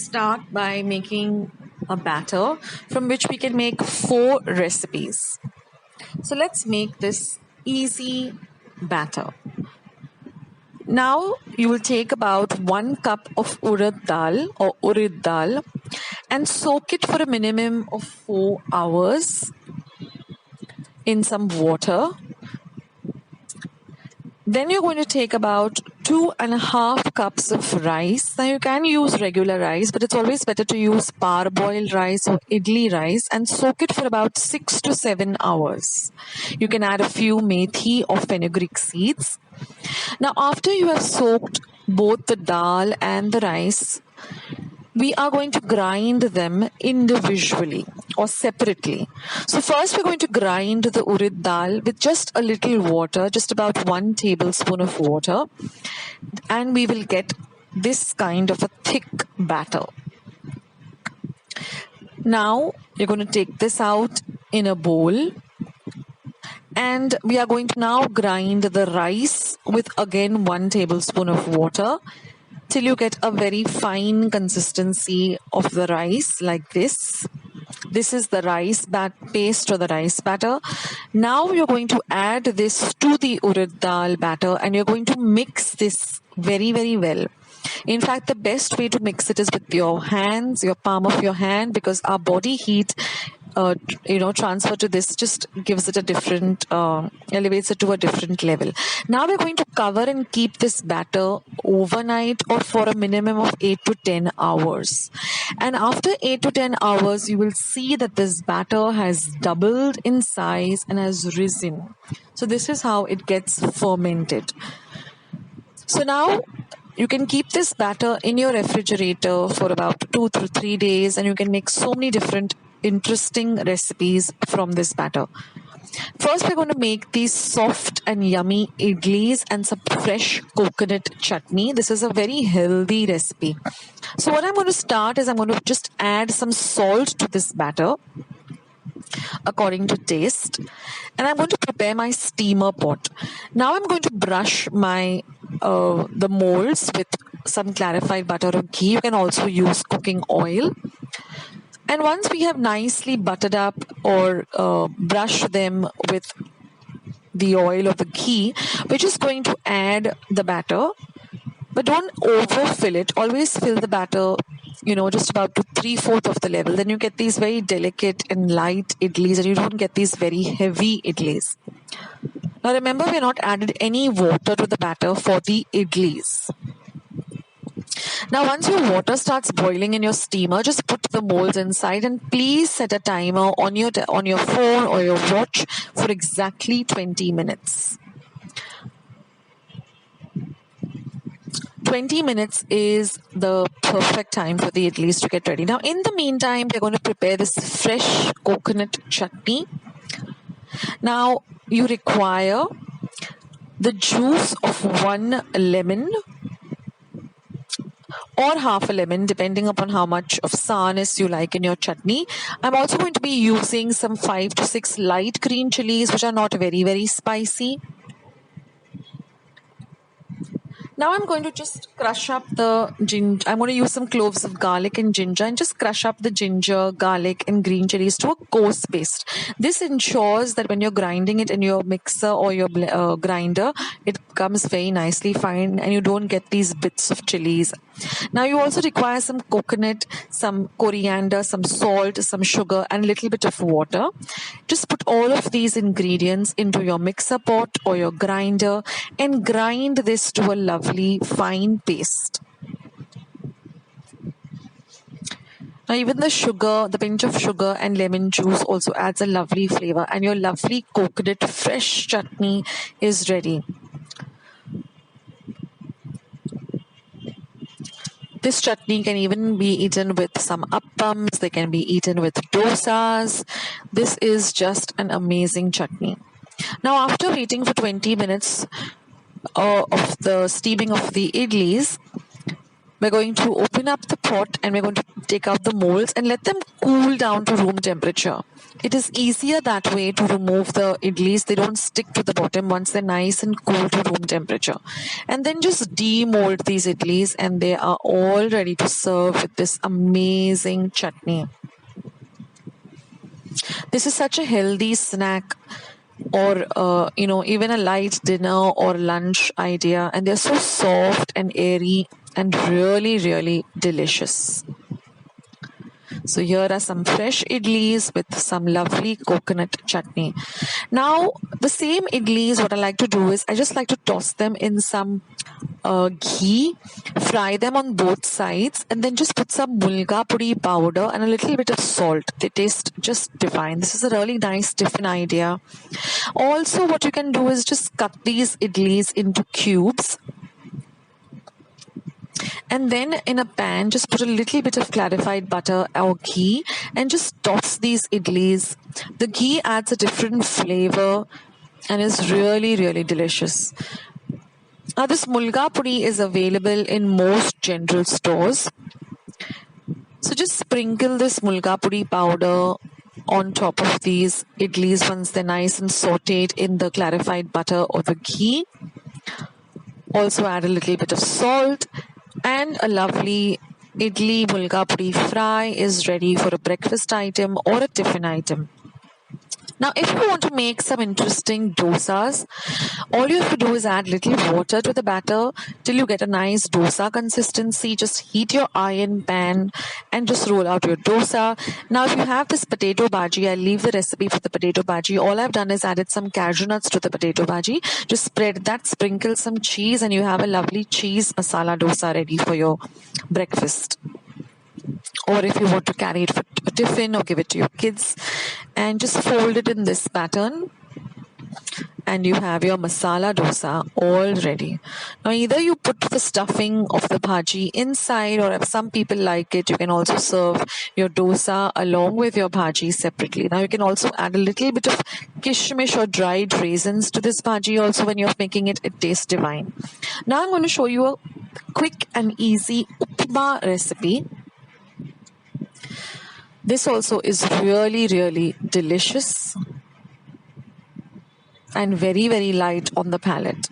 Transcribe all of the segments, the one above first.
start by making a batter from which we can make 4 recipes. So let's make this easy batter. Now you will take about 1 cup of urad dal or urid dal and soak it for a minimum of 4 hours in some water. Then you're going to take about 2.5 cups of rice. Now you can use regular rice, but it's always better to use parboiled rice or idli rice and soak it for about 6 to 7 hours. You can add a few methi or fenugreek seeds. Now after you have soaked both the dal and the rice, we are going to grind them individually or separately. So first we're going to grind the urid dal with just a little water, just about 1 tablespoon of water, and we will get this kind of a thick batter. Now you're going to take this out in a bowl, and we are going to now grind the rice with again 1 tablespoon of water till you get a very fine consistency of the rice like this. This is the rice paste or the rice batter. Now you're going to add this to the urad dal batter and you're going to mix this very, very well. In fact, the best way to mix it is with your hands, your palm of your hand, because our body heat transfer to this just gives it a different, elevates it to a different level. Now we're going to cover and keep this batter overnight or for a minimum of 8 to 10 hours. And after 8 to 10 hours, you will see that this batter has doubled in size and has risen. So this is how it gets fermented. So now you can keep this batter in your refrigerator for about 2 to 3 days, and you can make so many different interesting recipes from this batter. First, we're going to make these soft and yummy idlis and some fresh coconut chutney. This is a very healthy recipe. So what I'm going to start is I'm going to just add some salt to this batter according to taste, and I'm going to prepare my steamer pot. Now I'm going to brush my the molds with some clarified butter or ghee. You can also use cooking oil. And once we have nicely buttered up or brushed them with the oil or the ghee, we're just going to add the batter. But don't overfill it. Always fill the batter, just about to 3/4 of the level. Then you get these very delicate and light idlis, and you don't get these very heavy idlis. Now remember, we're not added any water to the batter for the idlis. Now once your water starts boiling in your steamer, just put the molds inside and please set a timer on your phone or your watch for exactly 20 minutes. 20 minutes is the perfect time for the idlis to get ready. Now in the meantime, we're going to prepare this fresh coconut chutney. Now you require the juice of 1 lemon or half a lemon, depending upon how much of sourness you like in your chutney. I'm also going to be using some 5 to 6 light green chilies, which are not very, very spicy. Now I'm going to just crush up the ginger. I'm going to use some cloves of garlic and ginger and just crush up the ginger, garlic and green chilies to a coarse paste. This ensures that when you're grinding it in your mixer or your grinder, it comes very nicely fine and you don't get these bits of chilies. Now you also require some coconut, some coriander, some salt, some sugar and a little bit of water. Just put all of these ingredients into your mixer pot or your grinder and grind this to a lovely fine paste. Now even the sugar, the pinch of sugar and lemon juice also adds a lovely flavor, and your lovely coconut fresh chutney is ready. This chutney can even be eaten with some uppams. They can be eaten with dosas. This is just an amazing chutney. Now after waiting for 20 minutes of the steaming of the idlis, We're going to open up the pot and we're going to take out the molds and let them cool down to room temperature. It is easier that way to remove the idlis. They don't stick to the bottom once they're nice and cool to room temperature. And then just demold these idlis and they are all ready to serve with this amazing chutney. This is such a healthy snack or even a light dinner or lunch idea, and they're so soft and airy and really, really delicious. So here are some fresh idlis with some lovely coconut chutney. Now, the same idlis, what I like to do is I just like to toss them in some ghee, fry them on both sides, and then just put some mulga pudi powder and a little bit of salt. They taste just divine. This is a really nice tiffin idea. Also, what you can do is just cut these idlis into cubes. And then in a pan, just put a little bit of clarified butter or ghee and just toss these idlis. The ghee adds a different flavor and is really, really delicious. Now, this mulga pudi is available in most general stores. So just sprinkle this mulga pudi powder on top of these idlis once they're nice and sauteed in the clarified butter or the ghee. Also add a little bit of salt, and a lovely idli mulga pudi fry is ready for a breakfast item or a tiffin item. Now, if you want to make some interesting dosas, all you have to do is add little water to the batter till you get a nice dosa consistency. Just heat your iron pan and just roll out your dosa. Now, if you have this potato bhaji, I'll leave the recipe for the potato bhaji. All I've done is added some cashew nuts to the potato bhaji. Just spread that, sprinkle some cheese, and you have a lovely cheese masala dosa ready for your breakfast. Or if you want to carry it for a tiffin or give it to your kids, and just fold it in this pattern, and you have your masala dosa all ready. Now, either you put the stuffing of the bhaji inside, or if some people like it, you can also serve your dosa along with your bhaji separately. Now, you can also add a little bit of kishmish or dried raisins to this bhaji also when you're making it. It tastes divine. Now, I'm going to show you a quick and easy upma recipe. This also is really, really delicious and very, very light on the palate.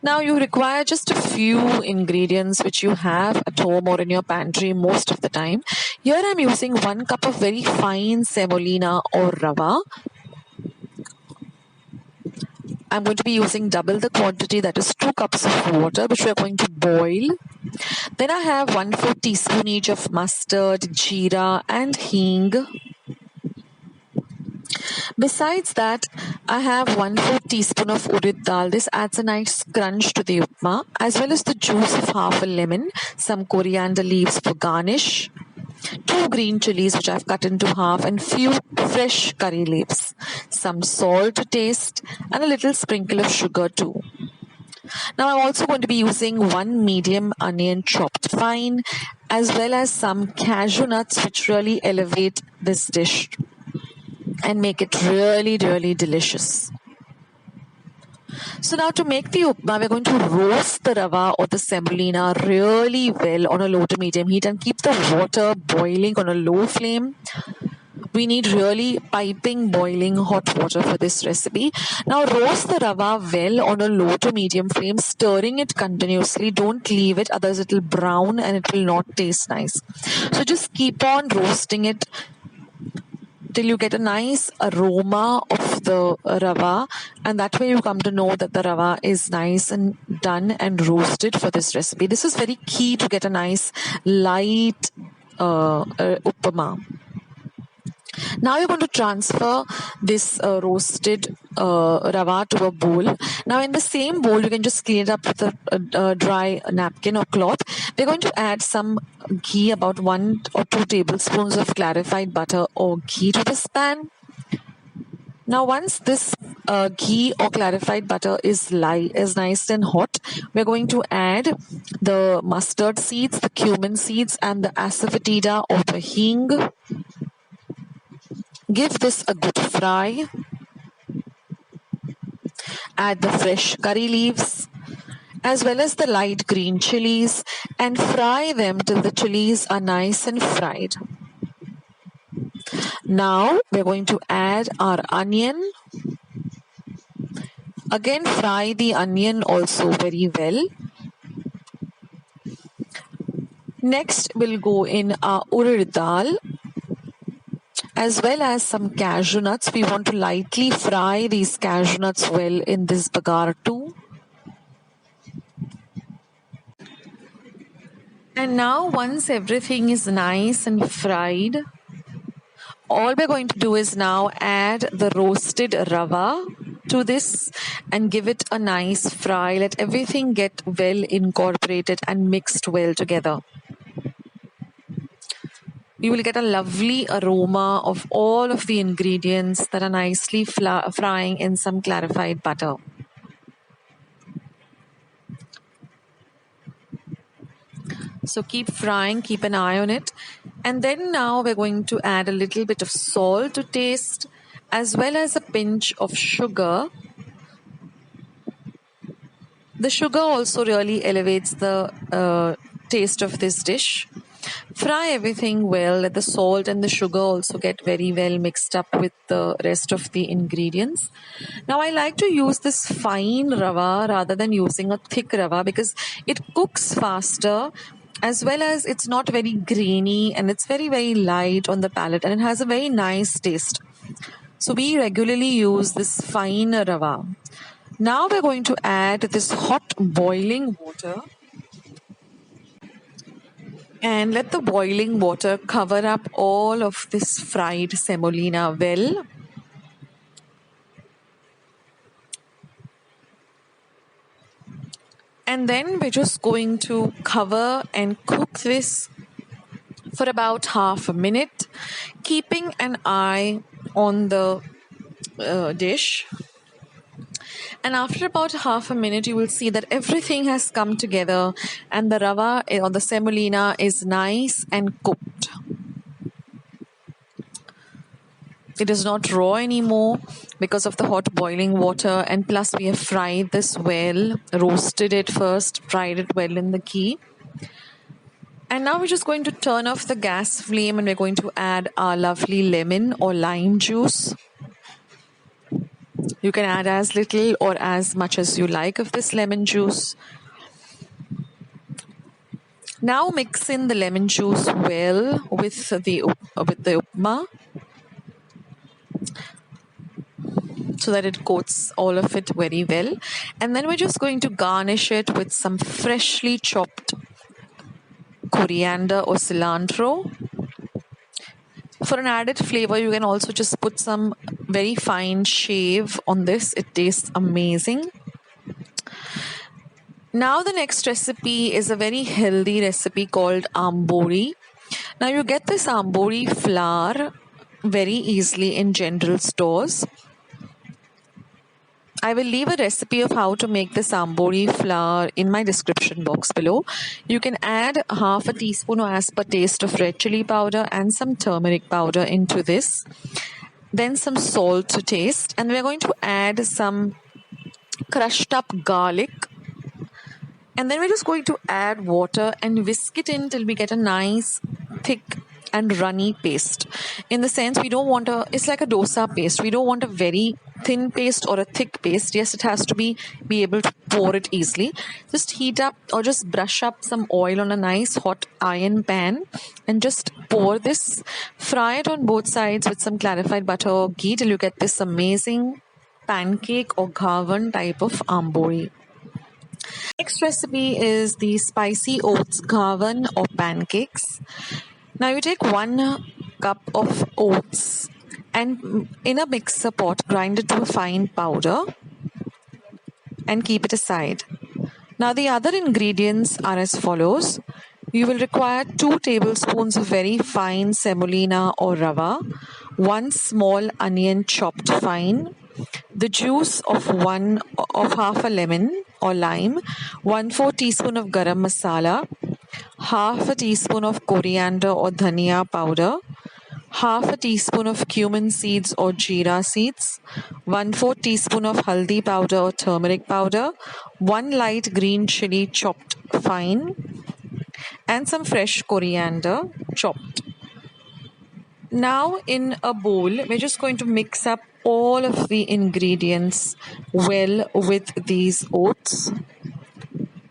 Now you require just a few ingredients which you have at home or in your pantry most of the time. Here I'm using 1 cup of very fine semolina or rava. I'm going to be using double the quantity, that is 2 cups of water, which we are going to boil. Then I have 1/4 teaspoon each of mustard, jeera and hing. Besides that, I have 1/4 teaspoon of urad dal. This adds a nice crunch to the upma, as well as the juice of half a lemon, some coriander leaves for garnish, 2 green chilies which I've cut into half, and few fresh curry leaves, some salt to taste, and a little sprinkle of sugar too. Now I'm also going to be using 1 medium onion chopped fine, as well as some cashew nuts which really elevate this dish and make it really, really delicious. So now to make the upma, we're going to roast the rava or the semolina really well on a low to medium heat and keep the water boiling on a low flame. We need really piping, boiling hot water for this recipe. Now roast the rava well on a low to medium flame, stirring it continuously. Don't leave it, otherwise it will brown and it will not taste nice. So just keep on roasting it till you get a nice aroma of the rava, and that way you come to know that the rava is nice and done and roasted for this recipe. This is very key to get a nice light upma. Now you're going to transfer this roasted rava to a bowl. Now in the same bowl, you can just clean it up with a dry napkin or cloth. We're going to add some ghee, about 1 or 2 tablespoons of clarified butter or ghee to this pan. Now once this ghee or clarified butter is nice and hot, we're going to add the mustard seeds, the cumin seeds, and the asafoetida or the hing. Give this a good fry. Add the fresh curry leaves as well as the light green chilies, and fry them till the chilies are nice and fried. Now we're going to add our onion. Again, fry the onion also very well. Next, we'll go in our urad dal as well as some cashew nuts. We want to lightly fry these cashew nuts well in this bagar too. And now once everything is nice and fried, all we're going to do is now add the roasted rava to this and give it a nice fry. Let everything get well incorporated and mixed well together. You will get a lovely aroma of all of the ingredients that are nicely frying in some clarified butter. So keep frying, keep an eye on it. And then now we're going to add a little bit of salt to taste, as well as a pinch of sugar. The sugar also really elevates the taste of this dish. Fry everything well. Let the salt and the sugar also get very well mixed up with the rest of the ingredients. Now I like to use this fine rava rather than using a thick rava because it cooks faster, as well as it's not very grainy and it's very, very light on the palate and it has a very nice taste. So we regularly use this fine rava. Now we're going to add this hot boiling water and let the boiling water cover up all of this fried semolina well. And then we're just going to cover and cook this for about half a minute, keeping an eye on the dish. And after about half a minute, you will see that everything has come together and the rava or the semolina is nice and cooked. It is not raw anymore because of the hot boiling water, and plus we have fried this well, roasted it first, fried it well in the ghee. And now we're just going to turn off the gas flame and we're going to add our lovely lemon or lime juice. You can add as little or as much as you like of this lemon juice. Now mix in the lemon juice well with the upma so that it coats all of it very well. And then we're just going to garnish it with some freshly chopped coriander or cilantro. For an added flavor, you can also just put some very fine shave on this. It tastes amazing. Now the next recipe is a very healthy recipe called Amore. Now you get this Amore flour very easily in general stores. I will leave a recipe of how to make this Amore flour in my description box below. You can add half a teaspoon or as per taste of red chili powder and some turmeric powder into this. Then some salt to taste. And we're going to add some crushed up garlic. And then we're just going to add water and whisk it in till we get a nice thick and runny paste. In the sense, we don't want it's like a dosa paste. We don't want a very thin paste or a thick paste. Yes, it has to be able to pour it easily. Just heat up or just brush up some oil on a nice hot iron pan and just pour this. Fry it on both sides with some clarified butter or ghee till you get this amazing pancake or ghavan type of Amore. Next recipe is the spicy oats ghavan or pancakes. Now you take 1 cup of oats and in a mixer pot grind it to a fine powder and keep it aside. Now the other ingredients are as follows. You will require 2 tablespoons of very fine semolina or rava, 1 small onion chopped fine, the juice of half a lemon or lime, 1/4 teaspoon of garam masala, half a teaspoon of coriander or dhania powder, half a teaspoon of cumin seeds or jeera seeds, 1/4 teaspoon of haldi powder or turmeric powder, 1 light green chili chopped fine, and some fresh coriander chopped. Now in a bowl, we're just going to mix up all of the ingredients well with these oats.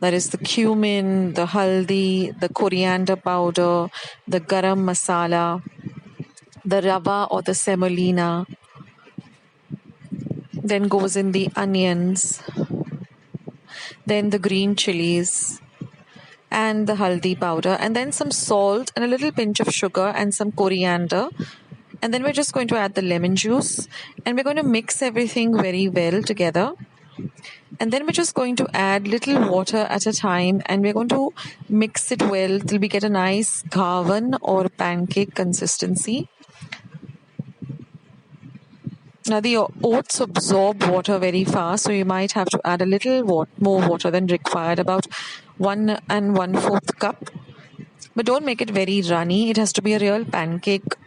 That is the cumin, the haldi, the coriander powder, the garam masala, the rava or the semolina. Then goes in the onions, then the green chilies, and the haldi powder, and then some salt and a little pinch of sugar and some coriander. And then we're just going to add the lemon juice, and we're going to mix everything very well together. And then we're just going to add little water at a time, and we're going to mix it well till we get a nice ghavan or pancake consistency. Now the oats absorb water very fast, so you might have to add a little more water than required, about 1 1/4 cup. But don't make it very runny. It has to be a real pancake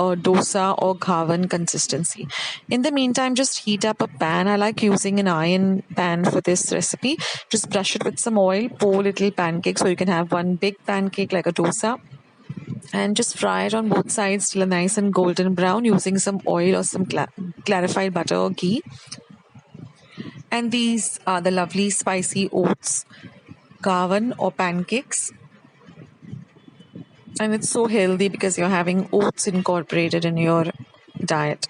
or dosa or ghavan consistency. In the meantime, just heat up a pan. I like using an iron pan for this recipe. Just brush it with some oil, pour little pancakes so you can have one big pancake like a dosa. And just fry it on both sides till a nice and golden brown using some oil or some clarified butter or ghee. And these are the lovely spicy oats ghavan or pancakes. And it's so healthy because you're having oats incorporated in your diet.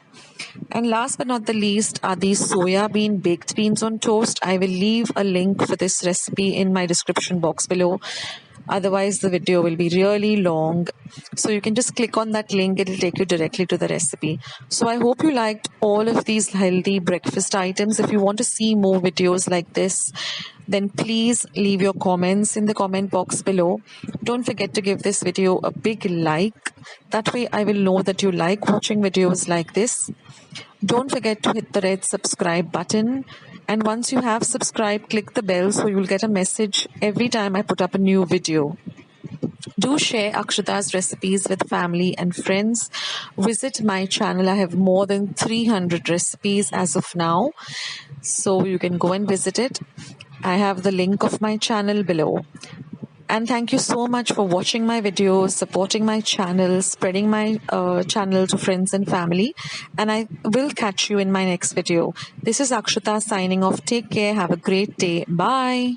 And last but not the least are these soya bean baked beans on toast. I will leave a link for this recipe in my description box below. Otherwise, the video will be really long. So you can just click on that link. It'll take you directly to the recipe. So I hope you liked all of these healthy breakfast items. If you want to see more videos like this, then please leave your comments in the comment box below. Don't forget to give this video a big like. That way I will know that you like watching videos like this. Don't forget to hit the red subscribe button. And once you have subscribed, click the bell so you'll get a message every time I put up a new video. Do share Akshata's recipes with family and friends. Visit my channel. I have more than 300 recipes as of now. So you can go and visit it. I have the link of my channel below. And thank you so much for watching my videos, supporting my channel, spreading my channel to friends and family. And I will catch you in my next video. This is Akshata signing off. Take care. Have a great day. Bye.